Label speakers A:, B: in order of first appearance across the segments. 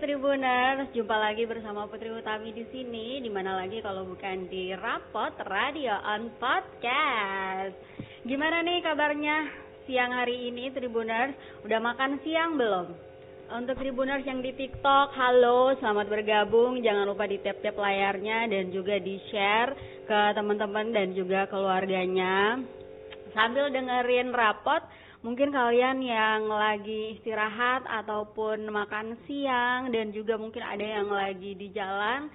A: Tribuners, jumpa lagi bersama Putri Utami di sini. Di mana lagi kalau bukan di Rapot Radio on Podcast. Gimana nih kabarnya siang hari ini Tribuners? Udah makan siang belum? Untuk Tribuners yang di TikTok, halo, selamat bergabung. Jangan lupa di tap-tap layarnya dan juga di-share ke teman-teman dan juga keluarganya. Sambil dengerin Rapot, mungkin kalian yang lagi istirahat ataupun makan siang dan juga mungkin ada yang lagi di jalan,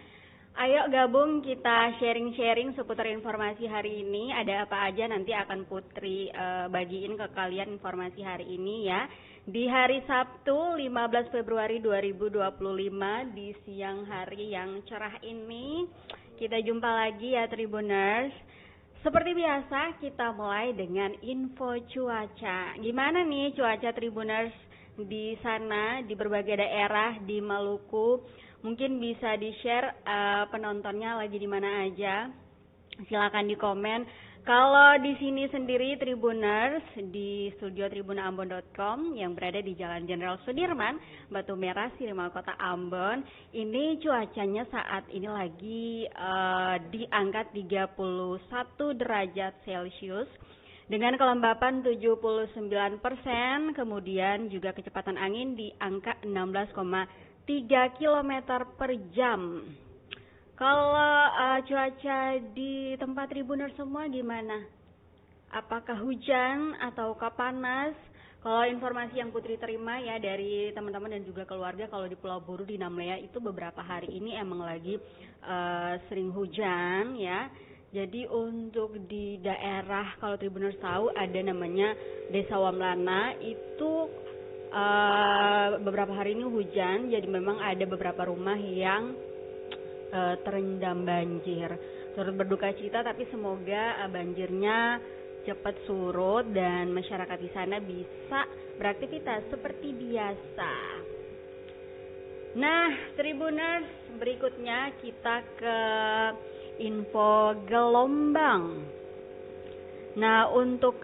A: ayo gabung kita sharing-sharing seputar informasi hari ini. Ada apa aja nanti akan Putri bagiin ke kalian informasi hari ini ya. Di hari Sabtu 15 Februari 2025 di siang hari yang cerah ini kita jumpa lagi ya Tribuners. Seperti biasa kita mulai dengan info cuaca. Gimana nih cuaca Tribuners di sana di berbagai daerah di Maluku? Mungkin bisa di-share penontonnya lagi di mana aja. Silakan di komen. Kalau di sini sendiri Tribuners di studio tribunambon.com yang berada di Jalan Jenderal Sudirman, Batu Merah, Sirima, Kota Ambon. Ini cuacanya saat ini lagi di angka 31 derajat Celcius dengan kelembapan 79%, kemudian juga kecepatan angin di angka 16,3 km per jam. Kalau cuaca di tempat Tribuners semua gimana? Apakah hujan ataukah panas? Kalau informasi yang Putri terima ya dari teman-teman dan juga keluarga, kalau di Pulau Buru di Namlea itu beberapa hari ini emang lagi sering hujan ya. Jadi untuk di daerah kalau Tribuners tahu ada namanya Desa Wamlana itu beberapa hari ini hujan. Jadi memang ada beberapa rumah yang terendam banjir. Turut berduka cita, tapi semoga banjirnya cepat surut dan masyarakat di sana bisa beraktivitas seperti biasa. Nah, Tribuners, berikutnya kita ke info gelombang. Nah, untuk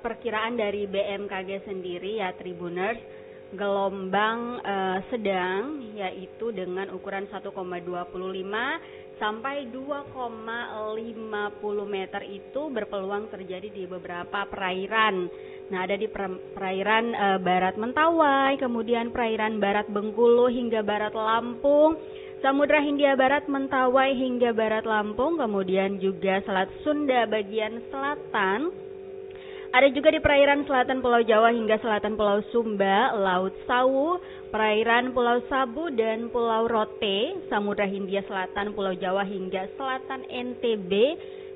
A: perkiraan dari BMKG sendiri ya Tribuners, gelombang sedang yaitu dengan ukuran 1,25 sampai 2,50 meter itu berpeluang terjadi di beberapa perairan. Nah, ada di perairan Barat Mentawai, kemudian perairan Barat Bengkulu hingga Barat Lampung, Samudra Hindia Barat Mentawai hingga Barat Lampung, kemudian juga Selat Sunda bagian selatan. Ada juga di perairan selatan Pulau Jawa hingga selatan Pulau Sumba, Laut Sawu, perairan Pulau Sabu dan Pulau Rote, Samudra Hindia Selatan, Pulau Jawa hingga selatan NTB,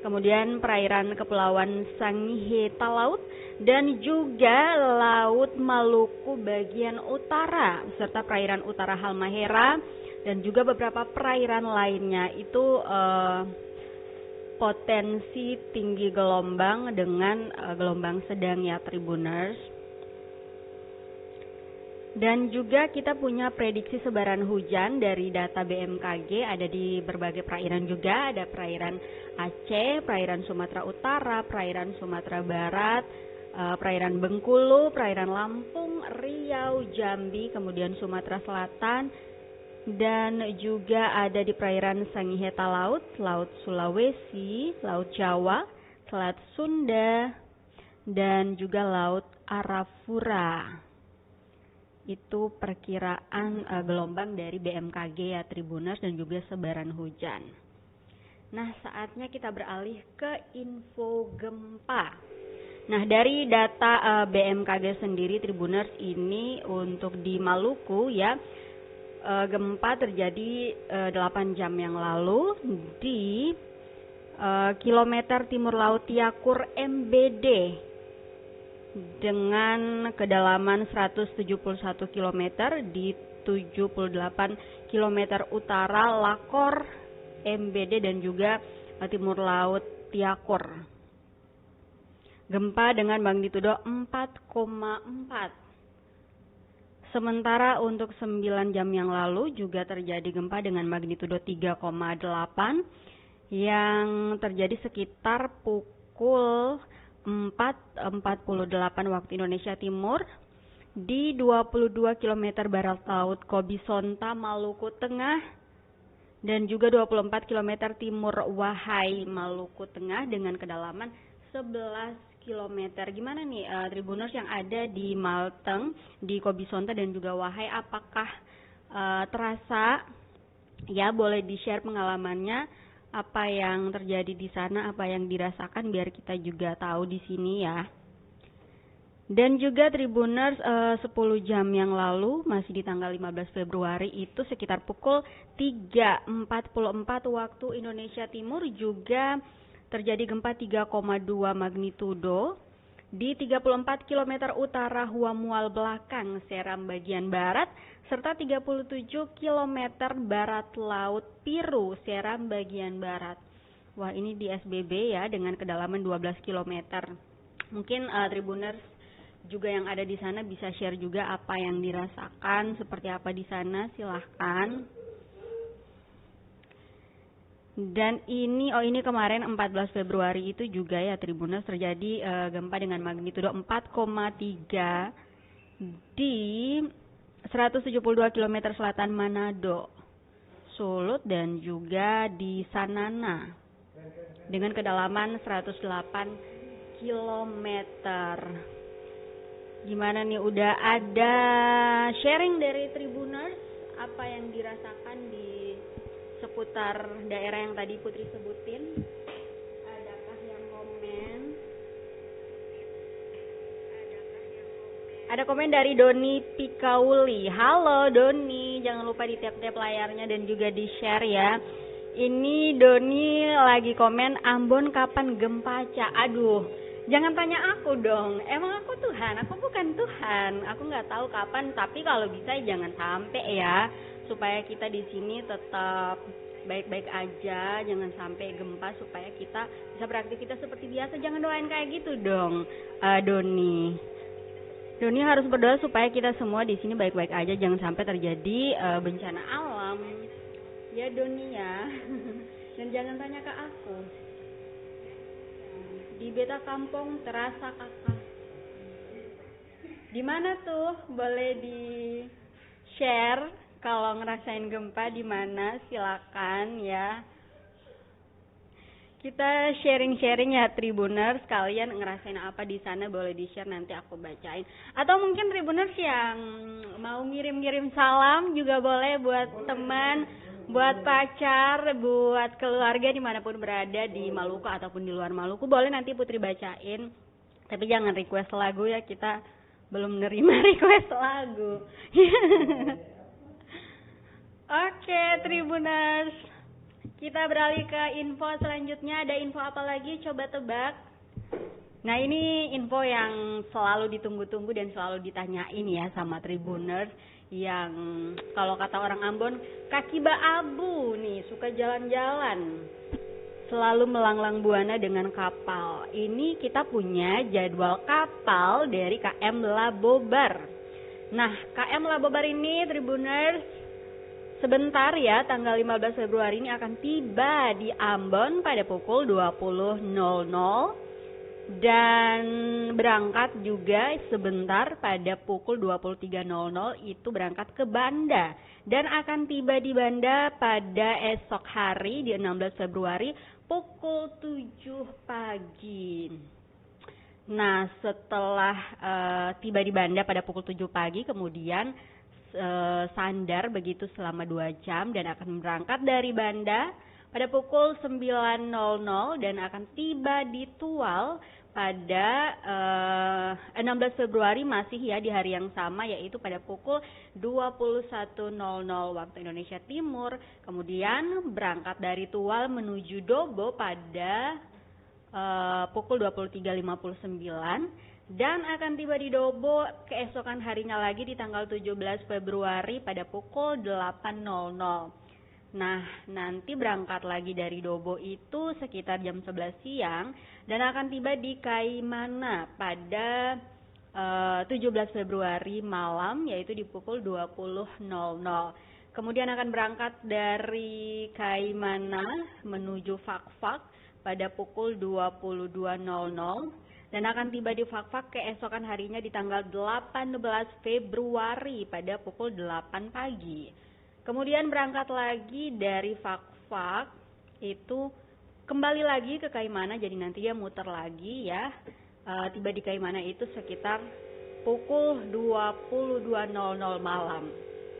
A: kemudian perairan Kepulauan Sangihe Talaut dan juga Laut Maluku bagian utara serta perairan utara Halmahera dan juga beberapa perairan lainnya itu potensi tinggi gelombang dengan gelombang sedang ya Tribuners. Dan juga kita punya prediksi sebaran hujan dari data BMKG, ada di berbagai perairan juga, ada perairan Aceh, perairan Sumatera Utara, perairan Sumatera Barat, perairan Bengkulu, perairan Lampung, Riau, Jambi, kemudian Sumatera Selatan, dan juga ada di perairan Sangihe Talaut, Laut Sulawesi, Laut Jawa, Selat Sunda, dan juga Laut Arafura. Itu perkiraan gelombang dari BMKG ya Tribuners dan juga sebaran hujan. Nah, saatnya kita beralih ke info gempa. Nah, dari data BMKG sendiri Tribuners ini untuk di Maluku ya, gempa terjadi 8 jam yang lalu di kilometer timur laut Tiakur MBD dengan kedalaman 171 km di 78 km utara Lakor MBD dan juga timur laut Tiakur. Gempa dengan magnitudo 4,4. Sementara untuk 9 jam yang lalu juga terjadi gempa dengan magnitudo 3,8 yang terjadi sekitar pukul 4.48 waktu Indonesia Timur di 22 km barat laut Kobisonta, Maluku Tengah, dan juga 24 km timur Wahai, Maluku Tengah dengan kedalaman 11 km. Gimana nih Tribuners yang ada di Malteng, di Kobisonta dan juga Wahai, apakah terasa? Ya, boleh di-share pengalamannya, apa yang terjadi di sana, apa yang dirasakan biar kita juga tahu di sini ya. Dan juga Tribuners 10 jam yang lalu, masih di tanggal 15 Februari itu sekitar pukul 3.44 waktu Indonesia Timur juga terjadi gempa 3,2 magnitudo di 34 km utara Huamual Belakang, Seram bagian barat, serta 37 km barat laut Piru, Seram bagian barat. Wah, ini di SBB ya, dengan kedalaman 12 km. Mungkin Tribuners juga yang ada di sana bisa share juga apa yang dirasakan, seperti apa di sana, silahkan. Dan ini kemarin 14 Februari itu juga ya Tribuners terjadi gempa dengan magnitudo 4,3 di 172 km selatan Manado, Sulut, dan juga di Sanana dengan kedalaman 108 km. Gimana nih, udah ada sharing dari Tribuners apa yang dirasakan di seputar daerah yang tadi Putri sebutin? Adakah yang komen? Ada komen dari Doni Pikauli. Halo Doni, jangan lupa di tap-tap layarnya dan juga di share ya. Ini Doni lagi komen, Ambon kapan gempa, Ca? Aduh, jangan tanya aku dong, emang aku Tuhan? Aku bukan Tuhan, aku nggak tahu kapan. Tapi kalau bisa jangan sampai ya, supaya kita di sini tetap baik-baik aja, jangan sampai gempa, supaya kita bisa beraktivitas seperti biasa. Jangan doain kayak gitu dong, Doni. Doni harus berdoa supaya kita semua di sini baik-baik aja, jangan sampai terjadi bencana alam. Ya Doni ya, dan jangan tanya ke aku. Di Beta Kampung terasa kakak. Di mana tuh? Boleh di share kalau ngerasain gempa di mana, silakan ya. Kita sharing-sharing ya Tribuners, kalian ngerasain apa di sana boleh di-share, nanti aku bacain. Atau mungkin Tribuners yang mau ngirim-ngirim salam juga boleh, buat teman, buat pacar, buat keluarga dimanapun berada di Maluku ataupun di luar Maluku, boleh nanti Putri bacain. Tapi jangan request lagu ya, kita belum menerima request lagu. Oke, Tribuners, kita beralih ke info selanjutnya. Ada info apa lagi? Coba tebak. Nah, ini info yang selalu ditunggu-tunggu dan selalu ditanyain ya sama Tribuners, yang kalau kata orang Ambon, kaki baabu nih, suka jalan-jalan, selalu melanglang buana dengan kapal. Ini kita punya jadwal kapal dari KM Labobar. Nah, KM Labobar ini Tribuners sebentar ya, tanggal 15 Februari ini akan tiba di Ambon pada pukul 20.00 dan berangkat juga sebentar pada pukul 23.00 itu berangkat ke Banda dan akan tiba di Banda pada esok hari di 16 Februari pukul 7 pagi. Nah, setelah tiba di Banda pada pukul 7 pagi, kemudian sandar begitu selama 2 jam dan akan berangkat dari Banda pada pukul 9.00 dan akan tiba di Tual pada 16 Februari masih ya di hari yang sama, yaitu pada pukul 21.00 waktu Indonesia Timur. Kemudian berangkat dari Tual menuju Dobo pada pukul 23.59 dan akan tiba di Dobo keesokan harinya lagi di tanggal 17 Februari pada pukul 8.00. Nah, nanti berangkat lagi dari Dobo itu sekitar jam 11 siang dan akan tiba di Kaimana pada 17 Februari malam, yaitu di pukul 20.00. Kemudian akan berangkat dari Kaimana menuju Fakfak pada pukul 22.00 dan akan tiba di Fakfak keesokan harinya di tanggal 18 Februari pada pukul 8 pagi. Kemudian berangkat lagi dari Fakfak itu kembali lagi ke Kaimana, jadi nanti dia muter lagi ya. Tiba di Kaimana itu sekitar pukul 22.00 malam.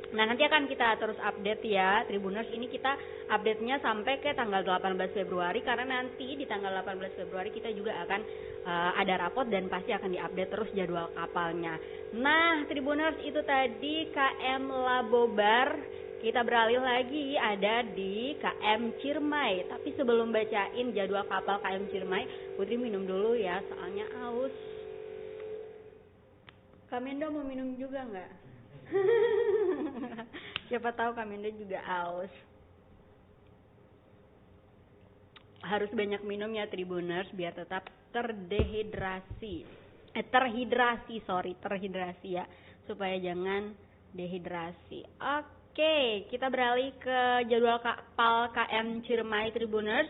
A: Nah, nanti akan kita terus update ya Tribuners. Ini kita update-nya sampai ke tanggal 18 Februari karena nanti di tanggal 18 Februari kita juga akan ada rapot dan pasti akan diupdate terus jadwal kapalnya. Nah, Tribuners, itu tadi KM Labobar. Kita beralih lagi ada di KM Ciremai. Tapi sebelum bacain jadwal kapal KM Ciremai, Putri minum dulu ya soalnya aus. Kamendo mau minum juga nggak? Siapa tahu Kamendo juga aus. Harus banyak minum ya Tribuners biar tetap terhidrasi ya, supaya jangan dehidrasi. Oke, kita beralih ke jadwal kapal KM Ciremai Tribuners.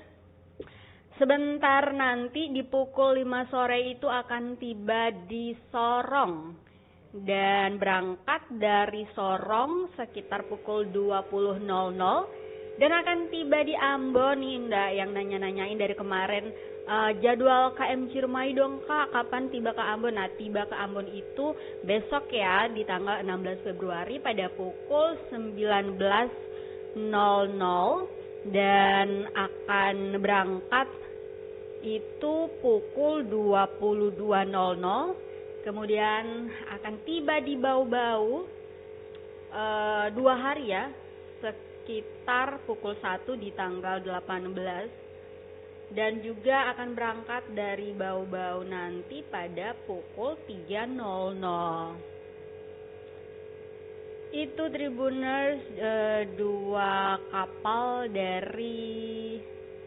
A: Sebentar nanti di pukul 5 sore itu akan tiba di Sorong. Dan berangkat dari Sorong sekitar pukul 20.00 dan akan tiba di Ambon. Nih Nda yang nanya-nanyain dari kemarin, jadwal KM Ciremai dong Kak, kapan tiba ke Ambon? Nah, tiba ke Ambon itu besok ya di tanggal 16 Februari pada pukul 19.00 dan akan berangkat itu pukul 22.00. Kemudian akan tiba di Bau-Bau 2 hari ya, sekitar pukul 1 di tanggal 18. Dan juga akan berangkat dari Bau-Bau nanti pada pukul 3.00. Itu Tribuners 2 kapal dari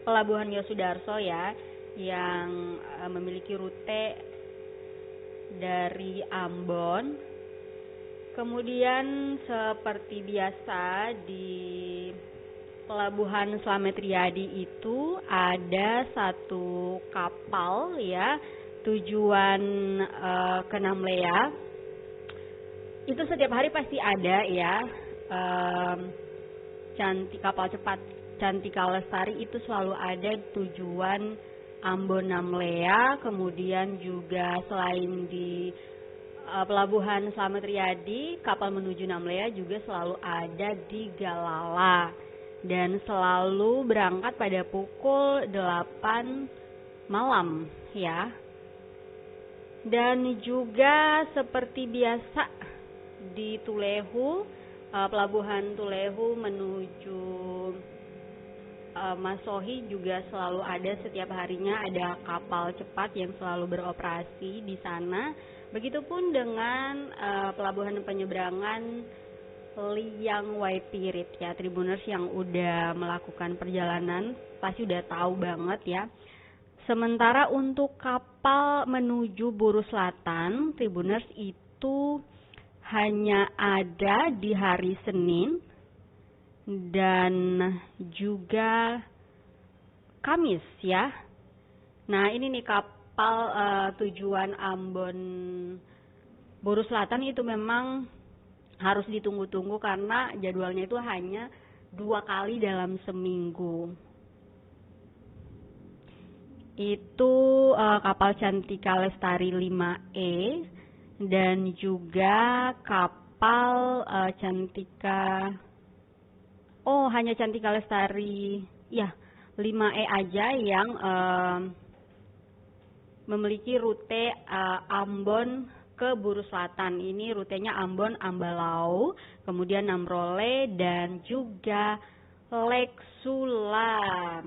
A: Pelabuhan Yosudarso ya, yang memiliki rute dari Ambon. Kemudian seperti biasa di Pelabuhan Slamet Riyadi itu ada 1 kapal ya, tujuan ke Namlea. Itu setiap hari pasti ada ya. Kapal cepat Cantika Lestari itu selalu ada tujuan Ambon Namlea. Kemudian juga selain di Pelabuhan Slamet Riyadi, kapal menuju Namlea juga selalu ada di Galala dan selalu berangkat pada pukul 8 malam ya. Dan juga seperti biasa di Tulehu, Pelabuhan Tulehu menuju Masohi juga selalu ada setiap harinya ada kapal cepat yang selalu beroperasi di sana. Begitupun dengan pelabuhan penyeberangan Liang Waipirit ya, Tribuners yang udah melakukan perjalanan pasti udah tahu banget ya. Sementara untuk kapal menuju Buru Selatan, Tribuners itu hanya ada di hari Senin dan juga Kamis ya. Nah, ini nih kapal tujuan Ambon Buru Selatan itu memang harus ditunggu-tunggu karena jadwalnya itu hanya 2 kali dalam seminggu. Itu kapal Cantika Lestari 5E dan juga kapal Cantika, hanya Cantika Lestari ya 5E aja yang memiliki rute Ambon ke Buru Selatan. Ini rutenya Ambon Ambalau, kemudian Namrole dan juga Lek Sula.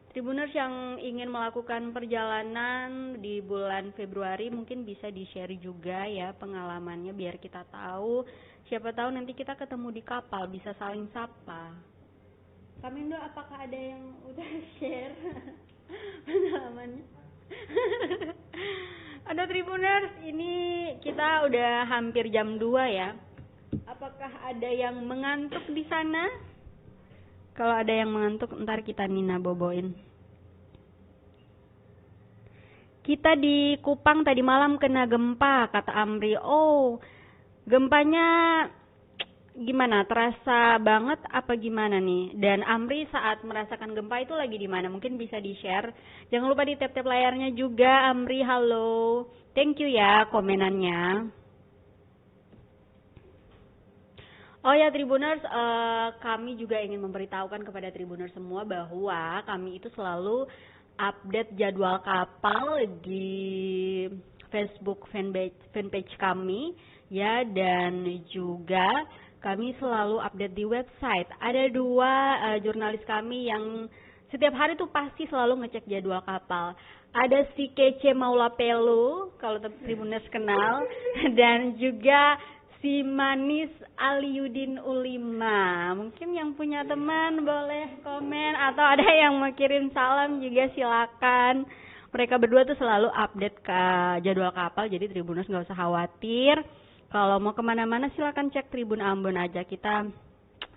A: Tribuners yang ingin melakukan perjalanan di bulan Februari mungkin bisa di-share juga ya pengalamannya biar kita tahu. Siapa tahu nanti kita ketemu di kapal bisa saling sapa. Kamindo, apakah ada yang udah share pengalamannya? Ada Tribuners, ini kita udah hampir jam 2 ya. Apakah ada yang mengantuk di sana? Kalau ada yang mengantuk, ntar kita Nina boboin. Kita di Kupang tadi malam kena gempa, kata Amri. Oh, gempanya gimana? Terasa banget apa gimana nih? Dan Amri saat merasakan gempa itu lagi di mana? Mungkin bisa di-share. Jangan lupa di tap-tap layarnya juga, Amri. Halo. Thank you ya komenannya. Oh ya Tribuners, kami juga ingin memberitahukan kepada Tribuners semua bahwa kami itu selalu update jadwal kapal di Facebook fanpage kami ya, dan juga kami selalu update di website. Ada dua jurnalis kami yang setiap hari tuh pasti selalu ngecek jadwal kapal. Ada si Kece Maula Pelu, kalau Tribuners kenal, dan juga si Manis Aliudin Ulima. Mungkin yang punya teman boleh komen, atau ada yang mau kirim salam juga silakan. Mereka berdua tuh selalu update ke jadwal kapal, jadi Tribuners nggak usah khawatir. Kalau mau kemana-mana silakan cek Tribun Ambon aja, kita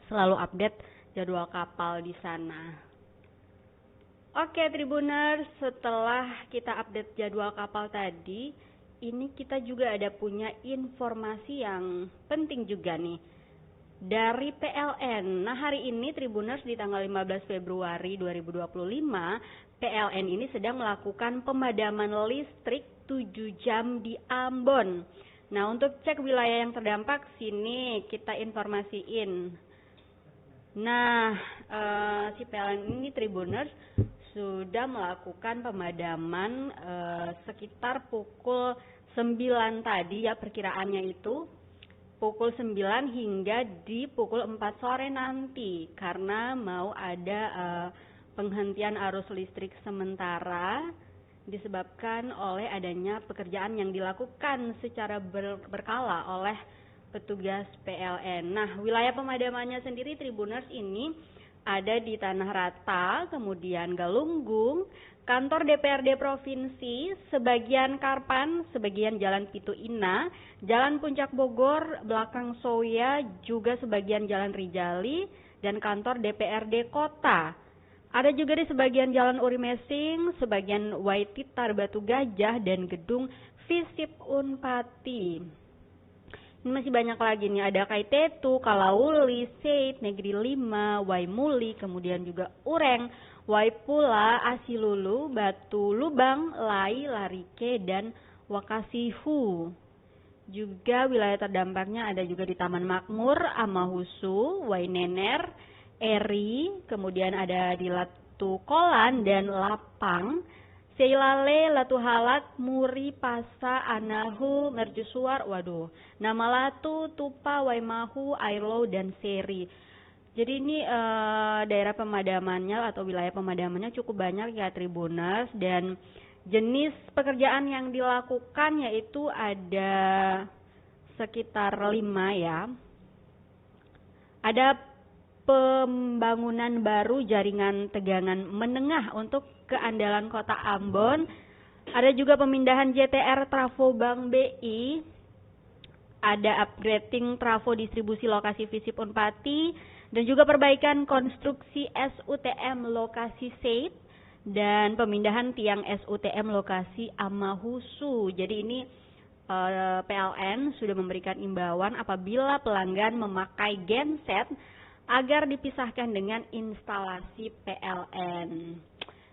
A: selalu update jadwal kapal di sana. Oke Tribuners, setelah kita update jadwal kapal tadi, ini kita juga ada punya informasi yang penting juga nih dari PLN. Nah hari ini Tribuners di tanggal 15 Februari 2025, PLN ini sedang melakukan pemadaman listrik 7 jam di Ambon. Nah untuk cek wilayah yang terdampak, sini kita informasiin. Nah si PLN ini Tribuners sudah melakukan pemadaman sekitar pukul 9 tadi ya, perkiraannya itu pukul 9 hingga di pukul 4 sore nanti, karena mau ada penghentian arus listrik sementara disebabkan oleh adanya pekerjaan yang dilakukan secara berkala oleh petugas PLN. Nah wilayah pemadamannya sendiri Tribuners ini ada di Tanah Rata, kemudian Galunggung, kantor DPRD Provinsi, sebagian Karpan, sebagian Jalan Pitu Ina, Jalan Puncak Bogor, belakang Soya, juga sebagian Jalan Rijali, dan kantor DPRD Kota. Ada juga di sebagian Jalan Uri Mesing, sebagian Waititar Batu Gajah, dan gedung Visip Unpati. Ini masih banyak lagi nih, ada Kaitetu, Kalauli, Seit, Negeri 5, Waimuli, kemudian juga Ureng, Waipula, Asilulu, Batu Lubang, Lai, Larike, dan Wakasihu. Juga wilayah terdampaknya ada juga di Taman Makmur, Amahusu, Wainener, Eri, kemudian ada di Latu Kolan dan Lapang, Seilale, Latu Halat, Muri, Pasa, Anahu, Mercusuar, waduh, Nama Latu, Tupa, Waimahu, Ailo, dan Seri. Jadi ini daerah pemadamannya atau wilayah pemadamannya cukup banyak ya Tribuners, dan jenis pekerjaan yang dilakukan yaitu ada sekitar 5 ya. Ada pembangunan baru jaringan tegangan menengah untuk keandalan kota Ambon. Ada juga pemindahan JTR Trafo Bank BI. Ada upgrading trafo distribusi lokasi Visip Unpati, dan juga perbaikan konstruksi SUTM lokasi Seit, dan pemindahan tiang SUTM lokasi Amahusu. Jadi ini PLN sudah memberikan imbauan apabila pelanggan memakai genset agar dipisahkan dengan instalasi PLN.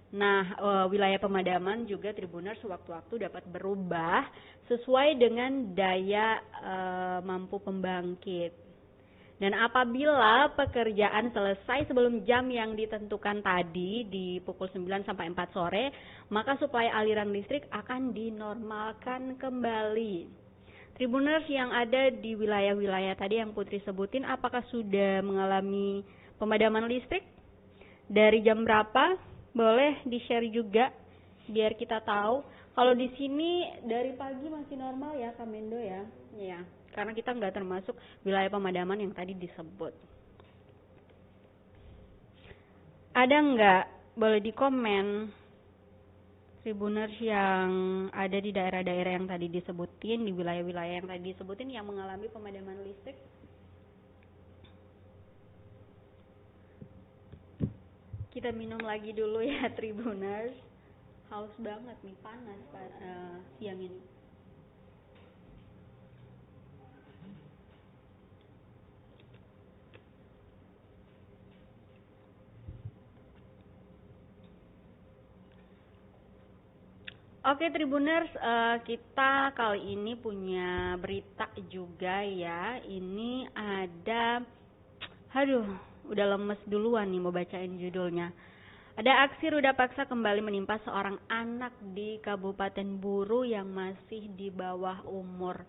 A: Nah, wilayah pemadaman juga Tribuners sewaktu-waktu dapat berubah sesuai dengan daya mampu pembangkit. Dan apabila pekerjaan selesai sebelum jam yang ditentukan tadi di pukul 9 sampai 4 sore, maka suplai aliran listrik akan dinormalkan kembali. Tribuners yang ada di wilayah-wilayah tadi yang Putri sebutin, apakah sudah mengalami pemadaman listrik? Dari jam berapa? Boleh di-share juga biar kita tahu. Kalau di sini dari pagi masih normal ya Kamendo ya. Ya, karena kita nggak termasuk wilayah pemadaman yang tadi disebut. Ada nggak? Boleh di komen Tribuners yang ada di daerah-daerah yang tadi disebutin, di wilayah-wilayah yang tadi disebutin yang mengalami pemadaman listrik. Kita minum lagi dulu ya Tribuners. Haus banget nih, panas siang ini. Oke Tribuners, kita kali ini punya berita juga ya. Ini ada, aduh, udah lemes duluan nih mau bacain judulnya. Ada aksi ruda paksa kembali menimpa seorang anak di Kabupaten Buru yang masih di bawah umur.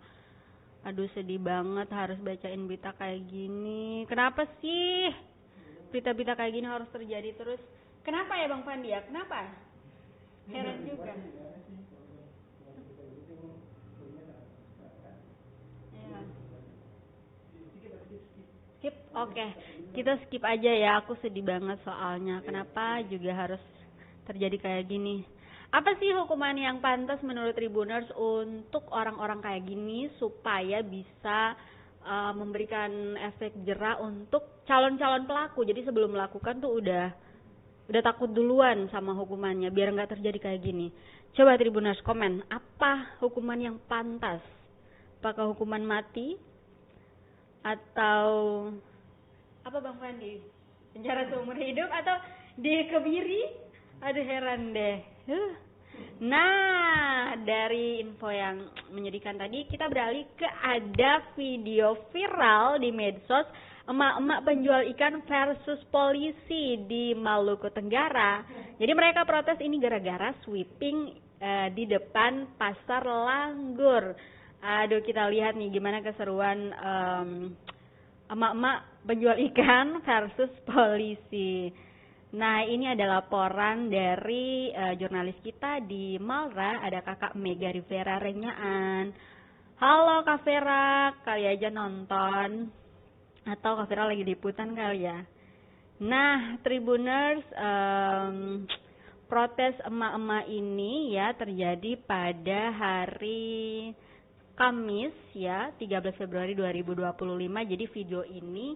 A: Aduh sedih banget harus bacain berita kayak gini. Kenapa sih berita-berita kayak gini harus terjadi terus? Kenapa ya Bang Fandi ya? Kenapa? Heran juga. Skip, oke. Kita skip aja ya, aku sedih banget soalnya. Kenapa juga harus terjadi kayak gini? Apa sih hukuman yang pantas menurut Tribuners untuk orang-orang kayak gini supaya bisa memberikan efek jera untuk calon-calon pelaku? Jadi sebelum melakukan tuh udah takut duluan sama hukumannya biar nggak terjadi kayak gini. Coba Tribuners komen, apa hukuman yang pantas? Apakah hukuman mati? Atau apa Bang Fandi? Penjara seumur hidup atau dikebiri? Aduh heran deh. Nah, dari info yang menyedihkan tadi kita beralih ke ada video viral di medsos emak-emak penjual ikan versus polisi di Maluku Tenggara. Jadi mereka protes ini gara-gara sweeping di depan pasar Langgur. Aduh kita lihat nih gimana keseruan emak-emak penjual ikan versus polisi. Nah ini ada laporan dari jurnalis kita di Malra, ada kakak Mega Rivera Renyaan. Halo Kak Vera, kali aja nonton. Atau Kak Vera lagi liputan kali ya. Nah Tribuners, protes emak-emak ini ya terjadi pada hari Kamis ya 13 Februari 2025. Jadi video ini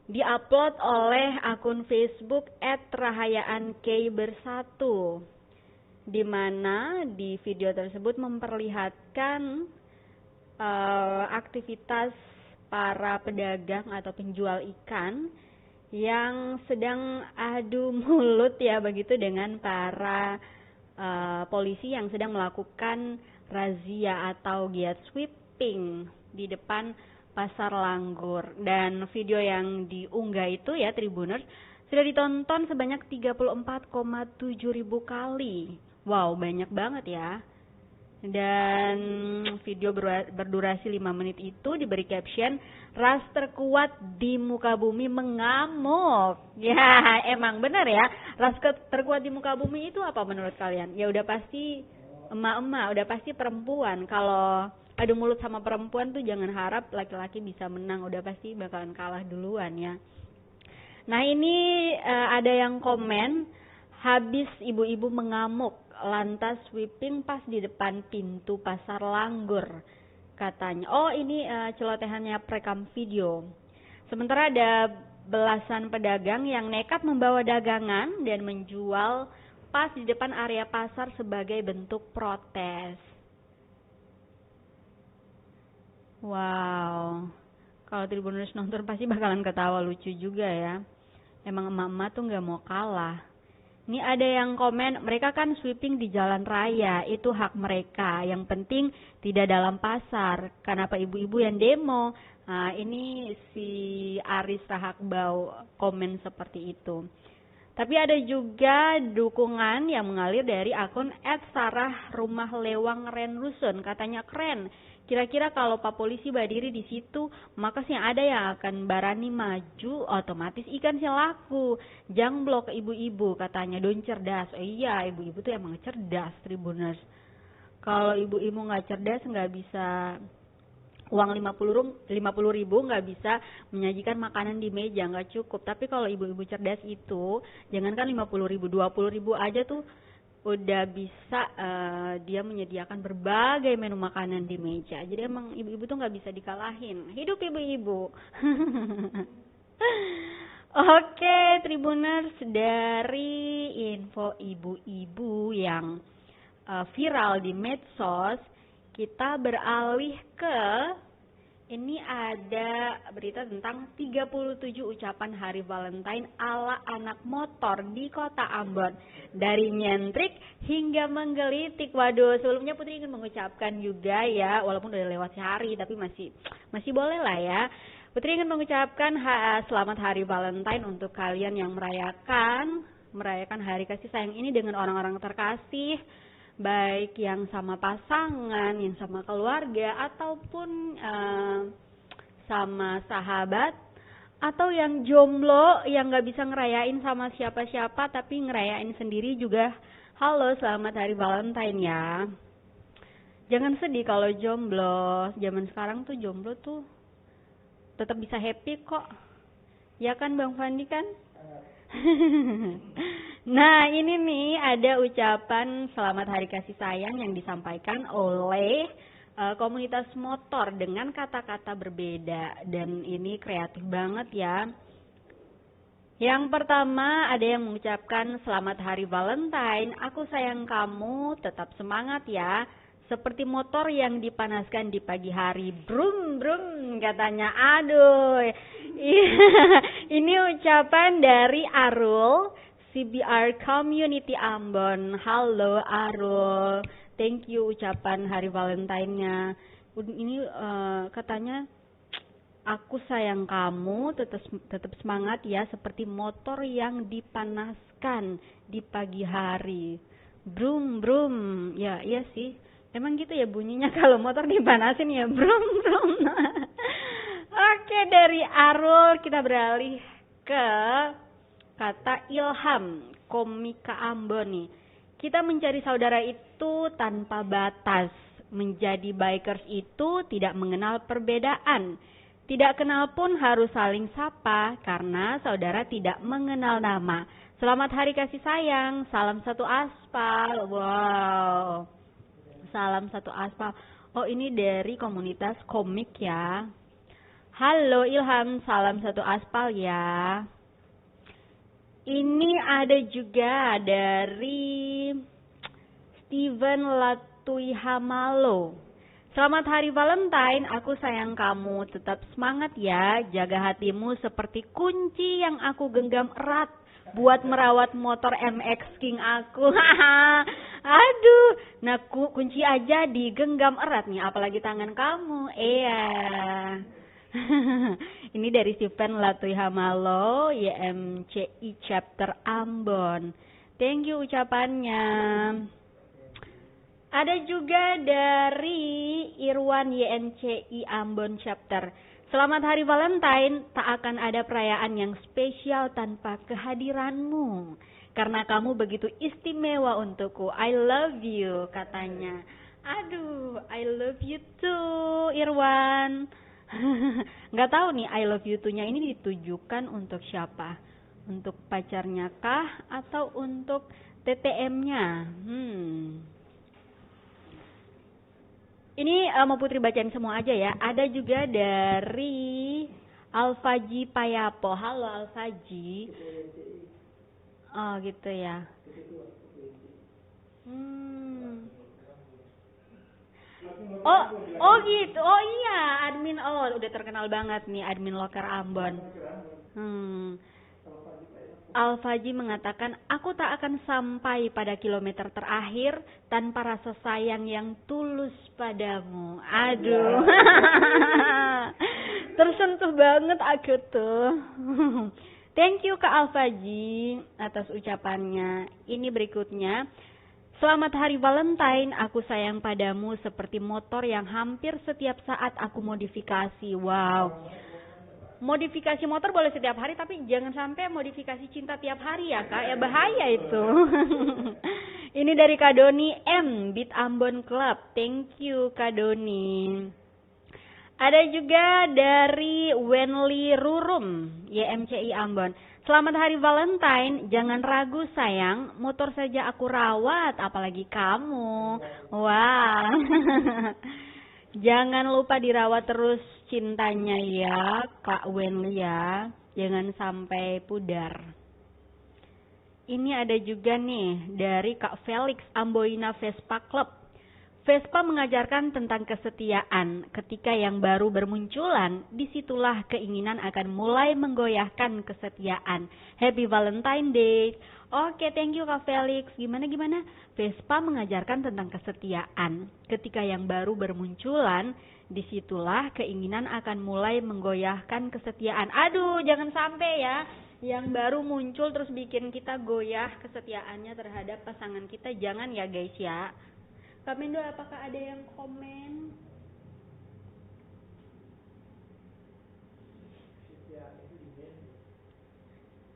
A: diupload oleh akun Facebook @rahayaan_k_bersatu, di mana di video tersebut memperlihatkan aktivitas para pedagang atau penjual ikan yang sedang adu mulut ya begitu dengan para polisi yang sedang melakukan razia atau giat sweeping di depan pasar Langgur. Dan video yang diunggah itu ya Tribuners sudah ditonton sebanyak 34,7 ribu kali. Wow, banyak banget ya. Dan video berdurasi 5 menit itu diberi caption ras terkuat di muka bumi mengamuk. Ya emang benar ya, ras terkuat di muka bumi itu apa menurut kalian? Ya udah pasti emak-emak, udah pasti perempuan. Kalau adu mulut sama perempuan tuh jangan harap laki-laki bisa menang, udah pasti bakalan kalah duluan ya. Nah ini ada yang komen, habis ibu-ibu mengamuk lantas sweeping pas di depan pintu pasar Langgur katanya. Oh ini celotehannya perekam video. Sementara ada belasan pedagang yang nekat membawa dagangan dan menjual pas di depan area pasar sebagai bentuk protes. Wow, kalau Tribuners nonton pasti bakalan ketawa lucu juga ya. Emang emak-emak tuh gak mau kalah. Ini ada yang komen, mereka kan sweeping di jalan raya, itu hak mereka. Yang penting tidak dalam pasar. Kenapa ibu-ibu yang demo? Nah, ini si Aris Rahakbau komen seperti itu. Tapi ada juga dukungan yang mengalir dari akun @sarah_rumah_lewang_renrusun. Katanya keren. Kira-kira kalau Pak Polisi berdiri di situ, maka sih ada yang akan berani maju, otomatis ikan sih laku. Jangblok ibu-ibu katanya, don cerdas. Iya, ibu-ibu tuh emang cerdas Tribuners. Kalau ibu-ibu nggak cerdas nggak bisa uang 50 ribu nggak bisa menyajikan makanan di meja, nggak cukup. Tapi kalau ibu-ibu cerdas itu jangankan 50 ribu, 20 ribu aja tuh udah bisa dia menyediakan berbagai menu makanan di meja. Jadi emang ibu-ibu tuh nggak bisa dikalahin. Hidup ibu-ibu. Oke, Tribuners, dari info ibu-ibu yang viral di medsos, kita beralih ke ini ada berita tentang 37 ucapan hari Valentine ala anak motor di kota Ambon. Dari nyentrik hingga menggelitik. Waduh, sebelumnya Putri ingin mengucapkan juga ya, walaupun udah lewat sehari tapi masih boleh lah ya. Putri ingin mengucapkan selamat hari Valentine untuk kalian yang merayakan hari kasih sayang ini dengan orang-orang terkasih, baik yang sama pasangan, yang sama keluarga, ataupun sama sahabat, atau yang jomblo yang gak bisa ngerayain sama siapa-siapa tapi ngerayain sendiri juga. Halo, selamat hari Valentine ya. Jangan sedih kalau jomblo. Zaman sekarang tuh jomblo tuh tetap bisa happy kok. Ya kan Bang Fandi kan? Nah, ini nih ada ucapan selamat hari kasih sayang yang disampaikan oleh komunitas motor dengan kata-kata berbeda, dan ini kreatif banget ya. Yang pertama ada yang mengucapkan selamat hari Valentine, aku sayang kamu, tetap semangat ya. Seperti motor yang dipanaskan di pagi hari, brum brum katanya. Aduh, ini ucapan dari Arul, CBR Community Ambon. Halo Arul, thank you ucapan hari Valentine-nya. Ini katanya, aku sayang kamu, tetap semangat ya, seperti motor yang dipanaskan di pagi hari. Brum brum, ya iya sih. Emang gitu ya bunyinya kalau motor dipanasin ya, brum brum. Oke, dari Arul kita beralih ke kata Ilham, komika Ambon nih. Kita mencari saudara itu tanpa batas. Menjadi bikers itu tidak mengenal perbedaan. Tidak kenal pun harus saling sapa karena saudara tidak mengenal nama. Selamat hari kasih sayang, salam satu aspal. Wow. Salam satu aspal. Oh, ini dari komunitas komik ya. Halo Ilham, salam satu aspal ya. Ini ada juga dari Steven Latuihamalo. Selamat hari Valentine, aku sayang kamu, tetap semangat ya. Jaga hatimu seperti kunci yang aku genggam erat buat merawat motor MX King aku. Aduh, nah kunci aja digenggam erat nih, apalagi tangan kamu. Iya. Ini dari Steven Latuihamalo, YMCI Chapter Ambon. Thank you ucapannya. Ada juga dari Irwan YNCI Ambon Chapter. Selamat hari Valentine, tak akan ada perayaan yang spesial tanpa kehadiranmu. Karena kamu begitu istimewa untukku. I love you, katanya. Aduh, I love you too, Irwan. Nggak tahu nih I love you too-nya ini ditujukan untuk siapa? Untuk pacarnya kah? Atau untuk TTM-nya? Ini mau Putri bacain semua aja ya. Ada juga dari Alfaji Payapo. Halo Alfaji. Oh gitu ya. Oh gitu. Oh iya, admin udah terkenal banget nih admin Loker Ambon. Alfaji mengatakan, aku tak akan sampai pada kilometer terakhir tanpa rasa sayang yang tulus padamu. Aduh, tersentuh banget aku tuh. Thank you Kak Alfaji atas ucapannya. Ini berikutnya. Selamat hari Valentine, aku sayang padamu seperti motor yang hampir setiap saat aku modifikasi. Wow. Modifikasi motor boleh setiap hari, tapi jangan sampai modifikasi cinta tiap hari ya Kak, ya bahaya itu. Ini dari Kak Doni M, Beat Ambon Club. Thank you Kak Doni. Ada juga dari Wenli Rurum, YMCI Ambon. Selamat hari Valentine, jangan ragu sayang, motor saja aku rawat, apalagi kamu. Wah. Jangan lupa dirawat terus cintanya ya, Kak Wenli ya. Jangan sampai pudar. Ini ada juga nih dari Kak Felix Amboina Vespa Club. Vespa mengajarkan tentang kesetiaan. Ketika yang baru bermunculan, disitulah keinginan akan mulai menggoyahkan kesetiaan. Happy Valentine Day. Oke, thank you Kak Felix. Gimana? Vespa mengajarkan tentang kesetiaan. Ketika yang baru bermunculan, disitulah keinginan akan mulai menggoyahkan kesetiaan. Aduh, jangan sampai ya yang baru muncul terus bikin kita goyah kesetiaannya terhadap pasangan kita. Jangan ya guys ya. Kak Mendo, apakah ada yang komen?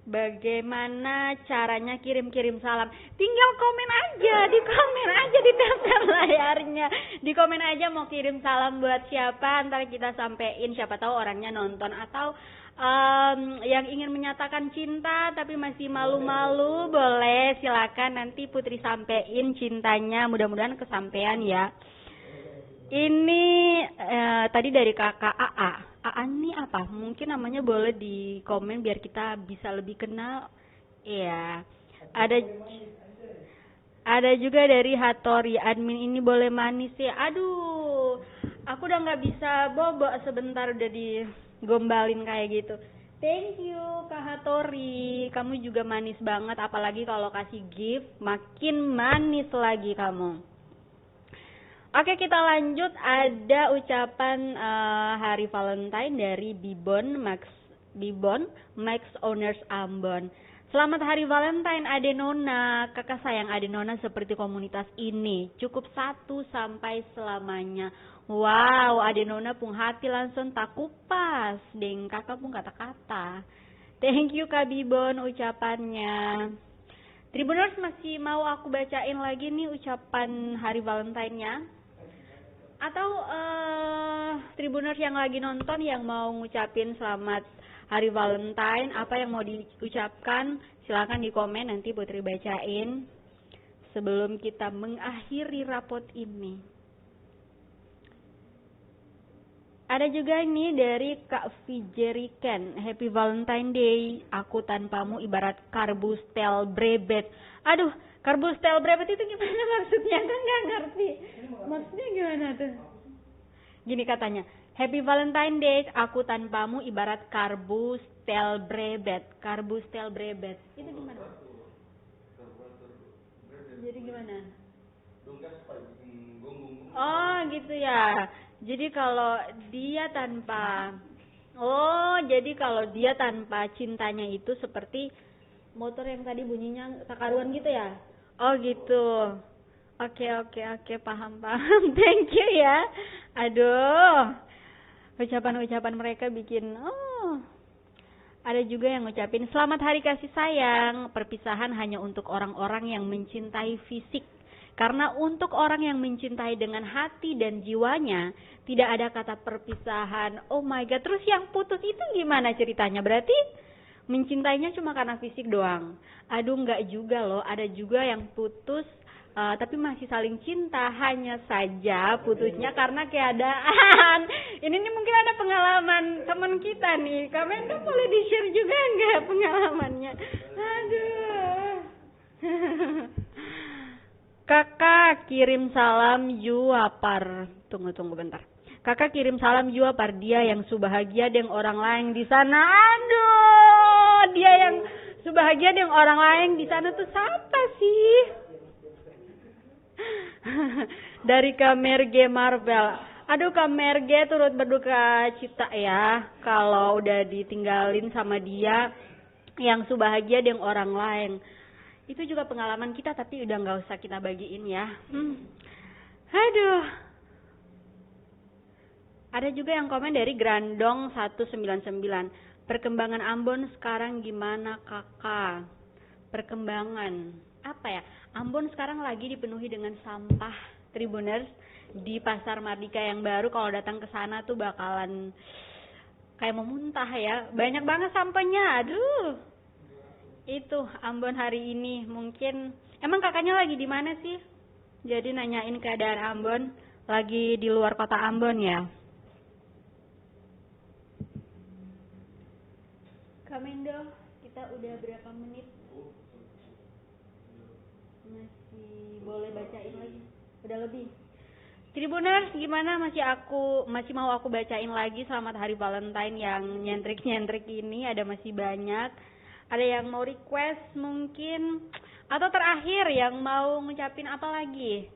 A: Bagaimana caranya kirim-kirim salam? Tinggal komen aja, di komen aja di tab layarnya. Di komen aja mau kirim salam buat siapa, ntar kita sampein, siapa tahu orangnya nonton. Atau yang ingin menyatakan cinta tapi masih malu-malu, boleh silakan nanti Putri sampein cintanya, mudah-mudahan kesampean ya. Ini tadi dari kakak AA. AA ini apa? Mungkin namanya boleh di komen biar kita bisa lebih kenal. Iya. Ada juga dari Hatori, admin ini boleh manis ya. Aduh, aku udah nggak bisa bobo sebentar udah digombalin kayak gitu. Thank you Kak Hatori, kamu juga manis banget. Apalagi kalau kasih gift, makin manis lagi kamu. Oke, kita lanjut. Ada ucapan Hari Valentine dari Bibon Max Owners Ambon. Selamat Hari Valentine Adenona. Kakak sayang Adenona seperti komunitas ini. Cukup 1 sampai selamanya. Wow, Adenona pun hati langsung tak kupas. Deng, kakak pun kata-kata. Thank you Kak Bibon ucapannya. Tribuners, masih mau aku bacain lagi nih ucapan Hari Valentine-nya? Atau Tribuners yang lagi nonton yang mau ngucapin selamat Hari Valentine, apa yang mau diucapkan, silakan di komen, nanti Putri bacain sebelum kita mengakhiri rapot ini. Ada juga ini dari Kak Fijeriken. Happy Valentine Day, aku tanpamu ibarat karbustel brebet. Aduh, karbustel brebet itu gimana maksudnya? Kan nggak ngerti. Maksudnya gimana tuh? Gini katanya, Happy Valentine Day, aku tanpamu ibarat karbustel brebet. Karbustel brebet. Itu gimana? Jadi gimana? Oh gitu ya. Jadi kalau dia tanpa cintanya itu seperti motor yang tadi bunyinya takaruan gitu ya? Oh gitu. Oke, paham. Thank you ya. Aduh, ucapan-ucapan mereka bikin ada juga yang ngucapin selamat hari kasih sayang. Perpisahan hanya untuk orang-orang yang mencintai fisik. Karena untuk orang yang mencintai dengan hati dan jiwanya, tidak ada kata perpisahan. Oh my god, terus yang putus itu gimana ceritanya? Berarti mencintainya cuma karena fisik doang? Aduh, enggak juga loh, ada juga yang putus tapi masih saling cinta, hanya saja putusnya karena keadaan. Ini nih mungkin ada pengalaman teman kita nih. Kalian boleh di-share juga enggak pengalamannya? Aduh. Kakak kirim salam Juapar. Tunggu bentar. Kakak kirim salam Juapar, dia yang subahagia dengan orang lain di sana. Aduh, dia yang subahagia dengan orang lain di sana tuh siapa sih? Dari Kamerge Marvel. Aduh, Kamerge turut berduka cita ya kalau udah ditinggalin sama dia yang subahagia dengan orang lain. Itu juga pengalaman kita, tapi udah nggak usah kita bagiin ya. Aduh. Ada juga yang komen dari Grandong 199. Perkembangan Ambon sekarang gimana kakak? Perkembangan apa ya? Ambon sekarang lagi dipenuhi dengan sampah, Tribuners. Di Pasar Mardika yang baru, kalau datang ke sana tuh bakalan kayak mau muntah ya. Banyak banget sampahnya. Aduh. Itu Ambon hari ini. Mungkin emang kakaknya lagi di mana sih? Jadi nanyain keadaan Ambon. lagi di luar kota Ambon ya. Kamendo, kita udah berapa menit? Masih boleh bacain lagi? Udah lebih. Tribuners, gimana masih mau aku bacain lagi selamat hari Valentine yang nyentrik-nyentrik ini? Ada masih banyak. Ada yang mau request mungkin, atau terakhir yang mau ngucapin apa lagi?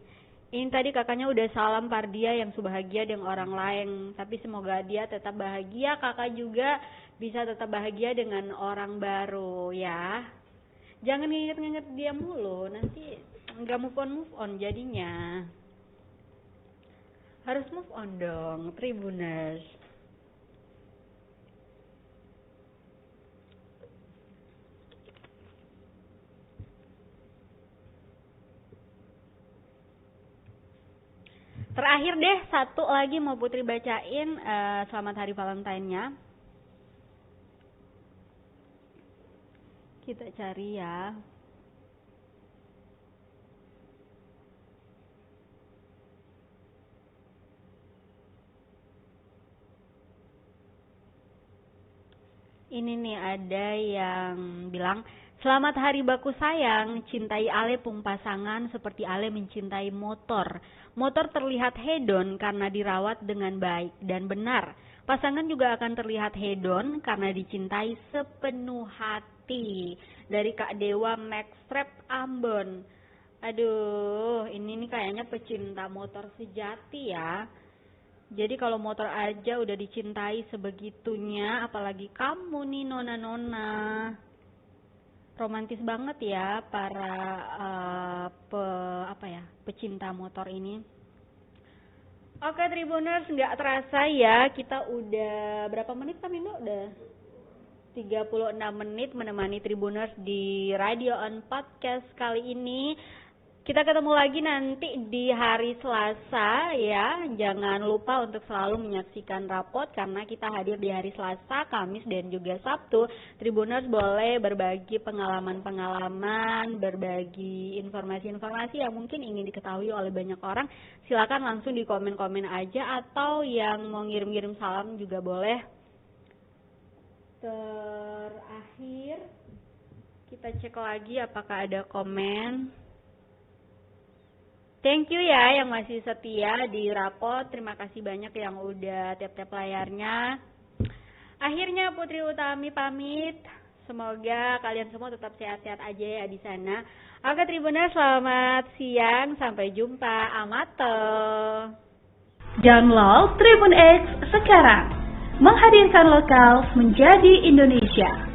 A: Ini tadi kakaknya udah salam Pardia yang subahagia dengan orang lain, tapi semoga dia tetap bahagia, kakak juga bisa tetap bahagia dengan orang baru ya. Jangan nginget-nginget dia mulu, nanti nggak move on jadinya. Harus move on dong, Tribuners. Terakhir deh, satu lagi mau Putri bacain, selamat hari Valentine-nya. Kita cari ya. Ini nih ada yang bilang, selamat hari baku sayang, cintai Ale pung pasangan seperti Ale mencintai motor. Motor terlihat hedon karena dirawat dengan baik dan benar. Pasangan juga akan terlihat hedon karena dicintai sepenuh hati. Dari Kak Dewa Maxstrap Ambon. Aduh, ini nih kayaknya pecinta motor sejati ya. Jadi kalau motor aja udah dicintai sebegitunya, apalagi kamu nih nona-nona. Romantis banget ya para pecinta motor ini. Oke Tribuners, nggak terasa ya kita udah berapa menit kami Mbak? Udah 36 menit menemani Tribuners di Radio On Podcast kali ini. Kita ketemu lagi nanti di hari Selasa ya. Jangan lupa untuk selalu menyaksikan rapot karena kita hadir di hari Selasa, Kamis, dan juga Sabtu. Tribuners boleh berbagi pengalaman-pengalaman, berbagi informasi-informasi yang mungkin ingin diketahui oleh banyak orang. Silakan langsung di komen-komen aja, atau yang mau ngirim-ngirim salam juga boleh. Terakhir, kita cek lagi apakah ada komen. Thank you ya yang masih setia di rapot. Terima kasih banyak yang udah tap-tap layarnya. Akhirnya Putri Utami pamit. Semoga kalian semua tetap sehat-sehat aja ya di sana. Oke Tribuners, selamat siang. Sampai jumpa. Amato.
B: Download Tribun X sekarang. Menghadirkan lokal menjadi Indonesia.